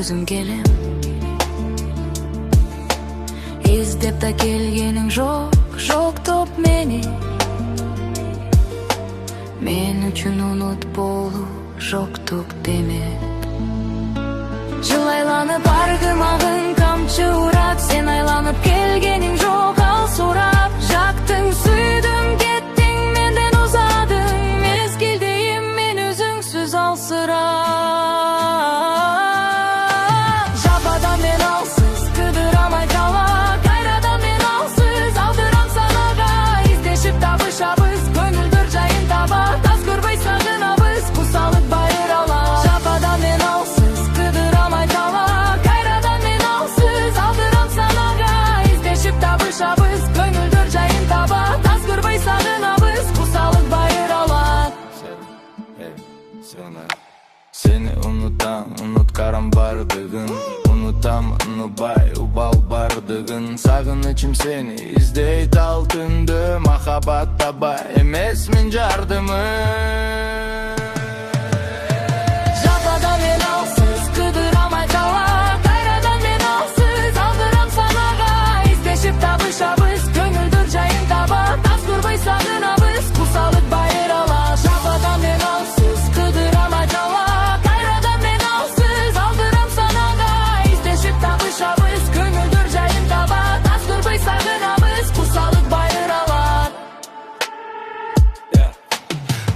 өзім келем. Іздеп та келгенің жоқ, жоқ топ мені. Мен үшін ұмыт болу жоқ топ демек. Жыл айланып арғымағын қамшы ұрап, сен айланып келгенің жоқ, ал сұрап. Жақтың, сүйдім, кеттің, менден ұзадың. Мезгілдейім мен өзіңсіз алсырап. Жападан мен алсыз, қыдырамай қала. Қайрадан мен алсыз, алдырам санаға. Іздешіп табышабыз, көңілдір жайын таба. Тас көрбей сағынабыз, құсалып байыр ала. Жападан мен алсыз, қыдырамай қала. Қайрадан мен алсыз, алдырам санаға. Іздешіп табышабыз, көңілдір жайын таба. Тас көрбей сағынабыз, құсалып байыр ала. Seni unutam, unutkarım bardığın. Unutam, unubay, ubal bardığın. Sağınıçım seni, izdeyt altındı. Mahabat tabay, emesmin jardımı. Жападан мен алсыз, қыдырамай қала. Қайрадан мен алсыз, алдырам санаға. Іздешіп табышабыз, көңілдір жайын таба. Тас көрбей сағынабыз, құсалып байыр ала. Жападан мен алсыз, қыдырамай қала. Қайрадан мен алсыз, алдырам санаға. Іздешіп табышабыз, көңілдір жайын таба. Тас көрбей сағынабыз, құсалып байыр ала.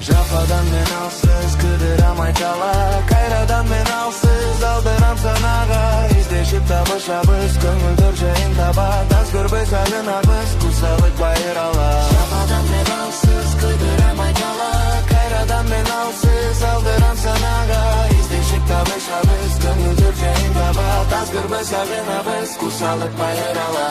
Жападан мен алсыз, кыдырамай кала. Кайрадан мен алсыз, алдырам санаға. Издешіп табышабыз, көңілдір жайын таба. Тас көрбей сағынабыз, құсалып байыр ала. Жападан мен алсыз, кыдырамай кала. Кайрадан мен алсыз, алдырам санаға. Издешіп табышабыз, көңілдір жайын таба. Тас көрбей сағынабыз, құсалып байыр ала.